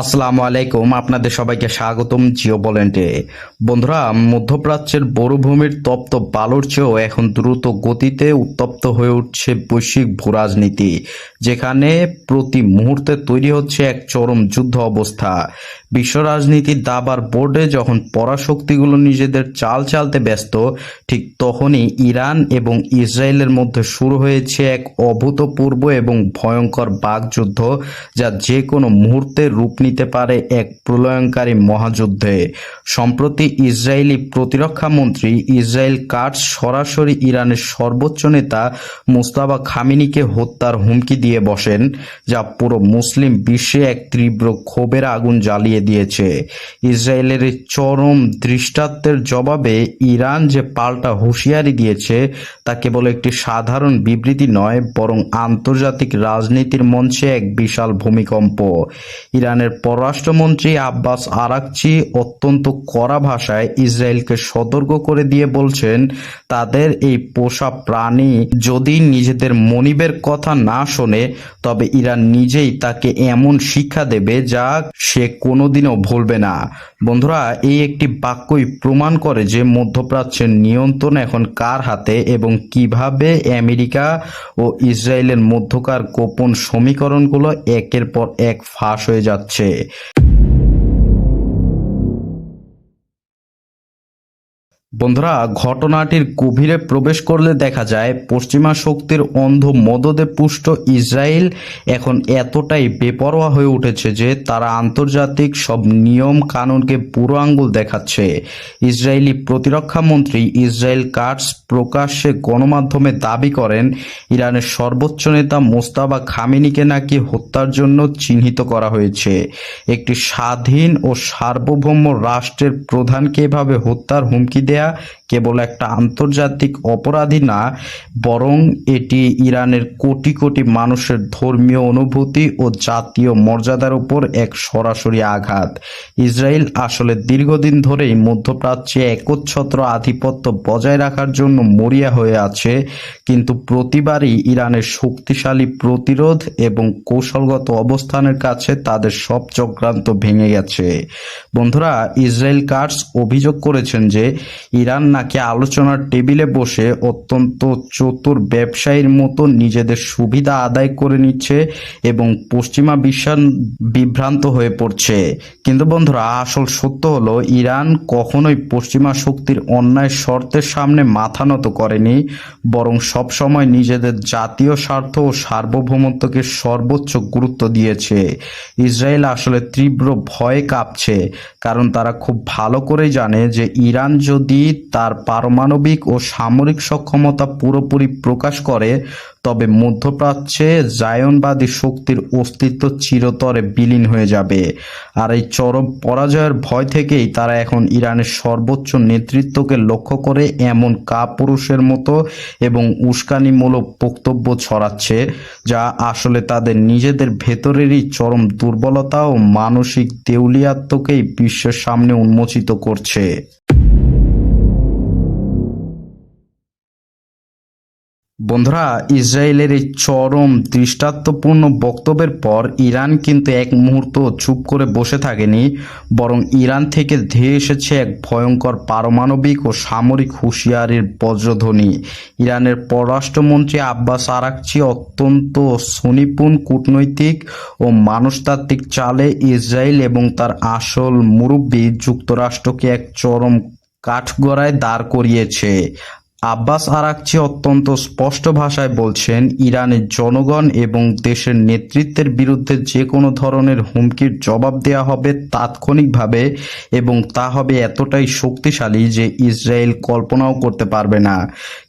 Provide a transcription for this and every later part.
আসসালামু আলাইকুম, আপনাদের সবাইকে স্বাগতম জিও পয়েন্টে। বন্ধুরা, মধ্যপ্রাচ্যের মরুভূমির তপ্ত বালুর চেয়েও এখন দ্রুত গতিতে উত্তপ্ত হয়ে উঠছে বৈশ্বিক ভূরাজনীতি, যেখানে প্রতি মুহূর্তে তৈরি হচ্ছে এক চরম যুদ্ধ অবস্থা। বিশ্ব রাজনীতির দাবার বোর্ডে যখন পরাশক্তিগুলো নিজেদের চাল চালতে ব্যস্ত, ঠিক তখনই ইরান এবং ইসরায়েলের মধ্যে শুরু হয়েছে এক অভূতপূর্ব এবং ভয়ঙ্কর বাকযুদ্ধ, যা যে কোনো মুহূর্তে রূপ নিতে পারে এক প্রলয়ঙ্কারী মহাযুদ্ধে। সম্প্রতি ইসরায়েলি প্রতিরক্ষা মন্ত্রী ইসরায়েল কাটস সরাসরি ইরানের সর্বোচ্চ নেতা মুস্তাফা খামেনিকে হত্যার হুমকি দিয়ে বসেন, যা পুরো মুসলিম বিশ্বে এক তীব্র ক্ষোভের আগুন জ্বালিয়ে দিয়েছে। ইসরায়েলের এই চরম দৃষ্টান্তের জবাবে ইরান যে পাল্টা হুঁশিয়ারি দিয়েছে, তা কেবল একটি সাধারণ বিবৃতি নয়, বরং আন্তর্জাতিক রাজনীতির মঞ্চে এক বিশাল ভূমিকম্প। ইরানের পররাষ্ট্রমন্ত্রী আব্বাস আরাকচি অত্যন্ত কড়া ভাষায় ইসরায়েলকে সতর্ক করে দিয়ে বলছেন, তাদের এই পোষা প্রাণী যদি নিজেদের মনিবের কথা না শোনে, তবে ইরান নিজেই তাকে এমন শিক্ষা দেবে যা সে কোনোদিনও ভুলবে না। বন্ধুরা, এই একটি বাক্যই প্রমাণ করে যে মধ্যপ্রাচ্যের নিয়ন্ত্রণ এখন কার হাতে এবং কিভাবে আমেরিকা ও ইসরায়েলের মধ্যকার গোপন সমীকরণগুলো একের পর এক ফাঁস হয়ে যাচ্ছে। বন্ধুরা, ঘটনাটির গভীরে প্রবেশ করলে দেখা যায় পশ্চিমা শক্তির অন্ধ মদদে পুষ্ট ইসরায়েল এখন এতটাই বেপরোয়া হয়ে উঠেছে যে তারা আন্তর্জাতিক সব নিয়ম কানুনকে বুড়ো আঙ্গুল দেখাচ্ছে। ইসরায়েলি প্রতিরক্ষা মন্ত্রী ইসরায়েল কাটস প্রকাশ্যে গণমাধ্যমে দাবি করেন, ইরানের সর্বোচ্চ নেতা মোস্তাফা খামেনিকে নাকি হত্যার জন্য চিহ্নিত করা হয়েছে। একটি স্বাধীন ও সার্বভৌম রাষ্ট্রের প্রধানকে এভাবে হত্যার হুমকি দেয়া কেবল একটা আন্তর্জাতিক অপরাধী না, বরং এটি ইরানের কোটি কোটি মানুষের ধর্মীয় অনুভূতি ও জাতীয় মর্যাদার উপর এক সরাসরি আঘাত। ইসরায়েল আসলে দীর্ঘদিন ধরেই মধ্যপ্রাচ্যে একচ্ছত্র আধিপত্য বজায় রাখার জন্য মরিয়া হয়ে আছে, কিন্তু প্রতিবারই ইরানের শক্তিশালী প্রতিরোধ এবং কৌশলগত অবস্থানের কাছে তাদের সব চক্রান্ত ভেঙে গেছে। বন্ধুরা, ইসরায়েল কাটস অভিযোগ করেছেন যে ইরান নাকি আলোচনার টেবিলে বসে অত্যন্ত চতুর ব্যবসায়ীর মতো নিজেদের সুবিধা আদায় করে নিচ্ছে এবং পশ্চিমা বিশ্ব বিভ্রান্ত হয়ে পড়ছে। কিন্তু বন্ধুরা, আসল সত্য হলো ইরান কখনোই পশ্চিমা শক্তির অন্যায় শর্তের সামনে মাথা নত করেনি, বরং সবসময় নিজেদের জাতীয় স্বার্থ ও সার্বভৌমত্বকে সর্বোচ্চ গুরুত্ব দিয়েছে। ইসরায়েল আসলে তীব্র ভয়ে কাঁপছে, কারণ তারা খুব ভালো করেই জানে যে ইরান যদি তার পারমাণবিক ও সামরিক সক্ষমতা পুরোপুরি প্রকাশ করে, তবে মধ্যপ্রাচ্যে জায়নবাদী শক্তির অস্তিত্ব চিরতরে বিলীন হয়ে যাবে। আর এই চরম পরাজয়ের ভয় থেকেই তারা এখন ইরানের সর্বোচ্চ নেতৃত্বকে লক্ষ্য করে এমন কাপুরুষের মতো এবং উস্কানিমূলক বক্তব্য ছড়াচ্ছে, যা আসলে তাদের নিজেদের ভেতরেরই চরম দুর্বলতা ও মানসিক দেউলিয়াত্বকেই বিশ্বের সামনে উন্মোচিত করছে। বন্ধুরা, ইসরায়েলের এই চরম দৃষ্টান্তপূর্ণ বক্তব্যের পর ইরান কিন্তু এক মুহূর্ত চুপ করে বসে থাকেনি, বরং ইরান থেকে ধেয়ে এসেছে এক ভয়ঙ্কর পারমাণবিক ও সামরিক হুঁশিয়ারির বজ্রধ্বনি। ইরানের পররাষ্ট্রমন্ত্রী আব্বাস আরাকচি অত্যন্ত সুনিপুণ কূটনৈতিক ও মনস্তাত্ত্বিক চালে ইসরায়েল এবং তার আসল মুরব্বি যুক্তরাষ্ট্রকে এক চরম কাঠগড়ায় দাঁড় করিয়েছে। আব্বাস আরাকচি অত্যন্ত স্পষ্ট ভাষায় বলছেন, ইরানের জনগণ এবং দেশের নেতৃত্বের বিরুদ্ধে যে কোনো ধরনের হুমকির জবাব দেওয়া হবে তাৎক্ষণিকভাবে, এবং তা হবে এতটাই শক্তিশালী যে ইসরায়েল কল্পনাও করতে পারবে না।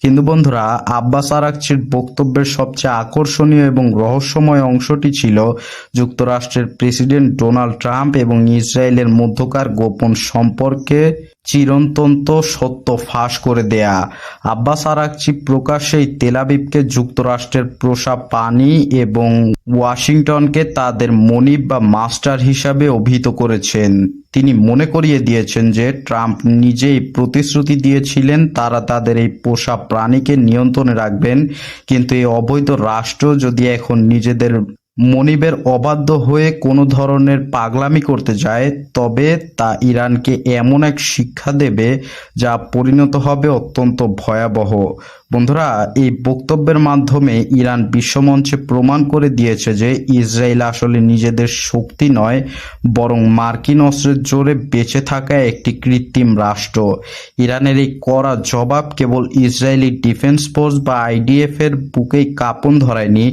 কিন্তু বন্ধুরা, আব্বাস আরাকচির বক্তব্যের সবচেয়ে আকর্ষণীয় এবং রহস্যময় অংশটি ছিল যুক্তরাষ্ট্রের প্রেসিডেন্ট ডোনাল্ড ট্রাম্প এবং ইসরায়েলের মধ্যকার গোপন সম্পর্কে চিরন্তন সত্য ফাঁস করে দেয়া। আব্বাস আরাকচি প্রকাশ্যেই তেল আবিবকে যুক্তরাষ্ট্রের পোষা প্রাণী এবং ওয়াশিংটনকে তাদের মনিব বা মাস্টার হিসাবে অভিহিত করেছেন। তিনি মনে করিয়ে দিয়েছেন যে ট্রাম্প নিজেই প্রতিশ্রুতি দিয়েছিলেন তারা তাদের এই পোষা প্রাণীকে নিয়ন্ত্রণে রাখবেন, কিন্তু এই অবৈধ রাষ্ট্র যদি এখন নিজেদের মনিবের অবাধ্য হয়ে কোনো ধরনের পাগলামি করতে যায়, তবে তা ইরানকে এমন এক শিক্ষা দেবে যা পরিণত হবে অত্যন্ত ভয়াবহ। বন্ধুরা, এই বক্তব্যের মাধ্যমে ইরান বিশ্বমঞ্চে প্রমাণ করে দিয়েছে যে ইসরায়েল আসলে নিজেদের শক্তি নয়, বরং মার্কিন অস্ত্রের জোরে বেঁচে থাকা একটি কৃত্রিম রাষ্ট্র। ইরানের এই কড়া জবাব কেবল ইসরায়েলি ডিফেন্স ফোর্স বা আইডিএফ এর বুকেই কাঁপন ধরায়নি,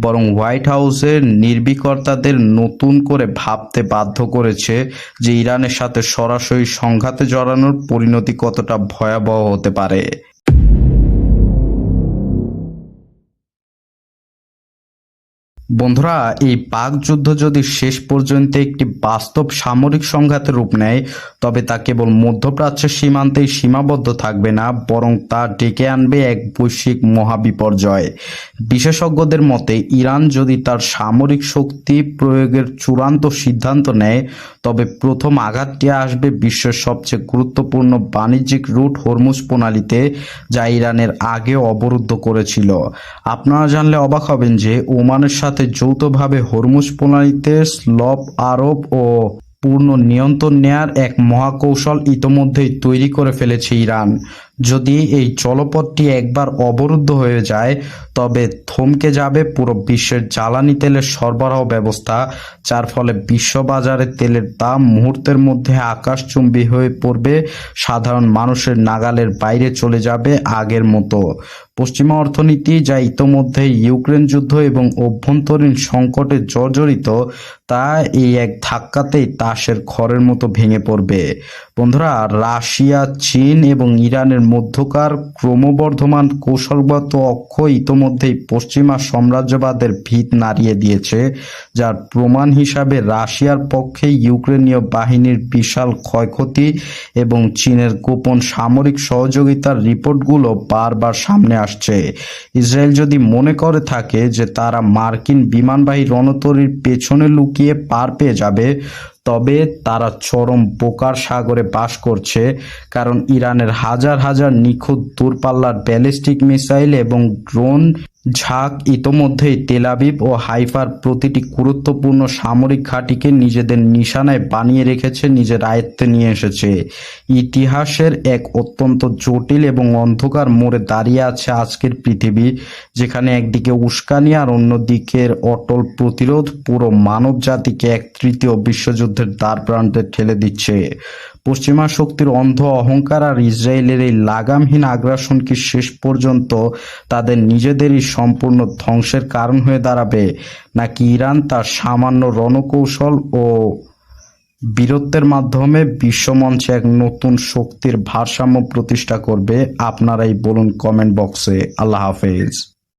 বরং হোয়াইট হাউসের নির্ভীকতাদের নতুন করে ভাবতে বাধ্য করেছে যে ইরানের সাথে সরাসরি সংঘাতে জড়ানোর পরিণতি কতটা ভয়াবহ হতে পারে। বন্ধুরা, এই বাকযুদ্ধ যদি শেষ পর্যন্ত একটি বাস্তব সামরিক সংঘাতের রূপ নেয়, তবে তা কেবল মধ্যপ্রাচ্যের সীমান্তেই সীমাবদ্ধ থাকবে না, বরং তা ডেকে আনবে এক বৈশ্বিক মহাবিপর্যয়। বিশেষজ্ঞদের মতে ইরান যদি তার সামরিক শক্তি প্রয়োগের চূড়ান্ত সিদ্ধান্ত নেয়, তবে প্রথম আঘাতটি আসবে বিশ্বের সবচেয়ে গুরুত্বপূর্ণ বাণিজ্যিক রুট হরমুজ প্রণালীতে, যা ইরানের আগে অবরুদ্ধ করেছিল। আপনারা জানলে অবাক হবেন যে ওমানের সাথে যৌথভাবে হরমুজ প্রণালীতে স্লভ আরব ও পূর্ণ নিয়ন্ত্রণ নেয়ার এক মহাকৌশল ইতোমধ্যেই তৈরি করে ফেলেছে ইরান। যদি এই জলপথটি একবার অবরুদ্ধ হয়ে যায়, তবে থমকে যাবে পুরো বিশ্বের জ্বালানি তেলের সরবরাহ ব্যবস্থা, যার ফলে বিশ্ববাজারে তেলের দাম মুহূর্তের মধ্যে আকাশচুম্বী হয়ে পড়বে, সাধারণ মানুষের নাগালের বাইরে চলে যাবে আগের মতো। পশ্চিমা অর্থনীতি, যা ইতোমধ্যে ইউক্রেন যুদ্ধ এবং অভ্যন্তরীণ সংকটে জর্জরিত, তা এই এক ধাক্কাতেই তাসের খড়ের মতো ভেঙে পড়বে। বন্ধুরা, রাশিয়া, চীন এবং ইরানের মধ্যকার ক্রমবর্ধমান কৌশলগত অক্ষ ইতোমধ্যেই পশ্চিমা সাম্রাজ্যবাদের ভিত নাড়িয়ে দিয়েছে, যার প্রমাণ হিসাবে রাশিয়ার পক্ষে ইউক্রেনীয় বাহিনীর বিশাল ক্ষয়ক্ষতি এবং চীনের গোপন সামরিক সহযোগিতার রিপোর্টগুলো বারবার সামনে আসছে। ইসরায়েল যদি মনে করে থাকে যে তারা মার্কিন বিমানবাহী রণতরীর পেছনে লুকিয়ে পার পেয়ে যাবে, তবে তারা চরম বোকার সাগরে বাস করছে, কারণ ইরানের হাজার হাজার নিখুঁত দূরপাল্লার ব্যালিস্টিক মিসাইল এবং ড্রোন ঝাঁক ইতোমধ্যেই তেল আবিব ও হাইফার প্রতিটি গুরুত্বপূর্ণ সামরিক ঘাঁটিকে নিজেদের নিশানায় বানিয়ে রেখেছে, নিজের আয়ত্তে নিয়ে এসেছে। ইতিহাসের এক অত্যন্ত জটিল এবং অন্ধকার মোড়ে দাঁড়িয়ে আছে আজকের পৃথিবী, যেখানে একদিকে উস্কানি আর অন্যদিকের অটল প্রতিরোধ পুরো মানব জাতিকে এক তৃতীয় বিশ্বযুদ্ধের দ্বারপ্রান্তে ঠেলে দিচ্ছে। পশ্চিমা শক্তির অন্ধ অহংকার আর ইসরায়েলের এই লাগামহীন আগ্রাসন কি শেষ পর্যন্ত তাদের নিজেদেরই সম্পূর্ণ ধ্বংসের কারণ হয়ে দাঁড়াবে, নাকি ইরান তার সামান্য রণকৌশল ও বীরত্বের মাধ্যমে বিশ্বমঞ্চে এক নতুন শক্তির ভারসাম্য প্রতিষ্ঠা করবে? আপনারাই বলুন কমেন্ট বক্সে। আল্লাহ হাফেজ।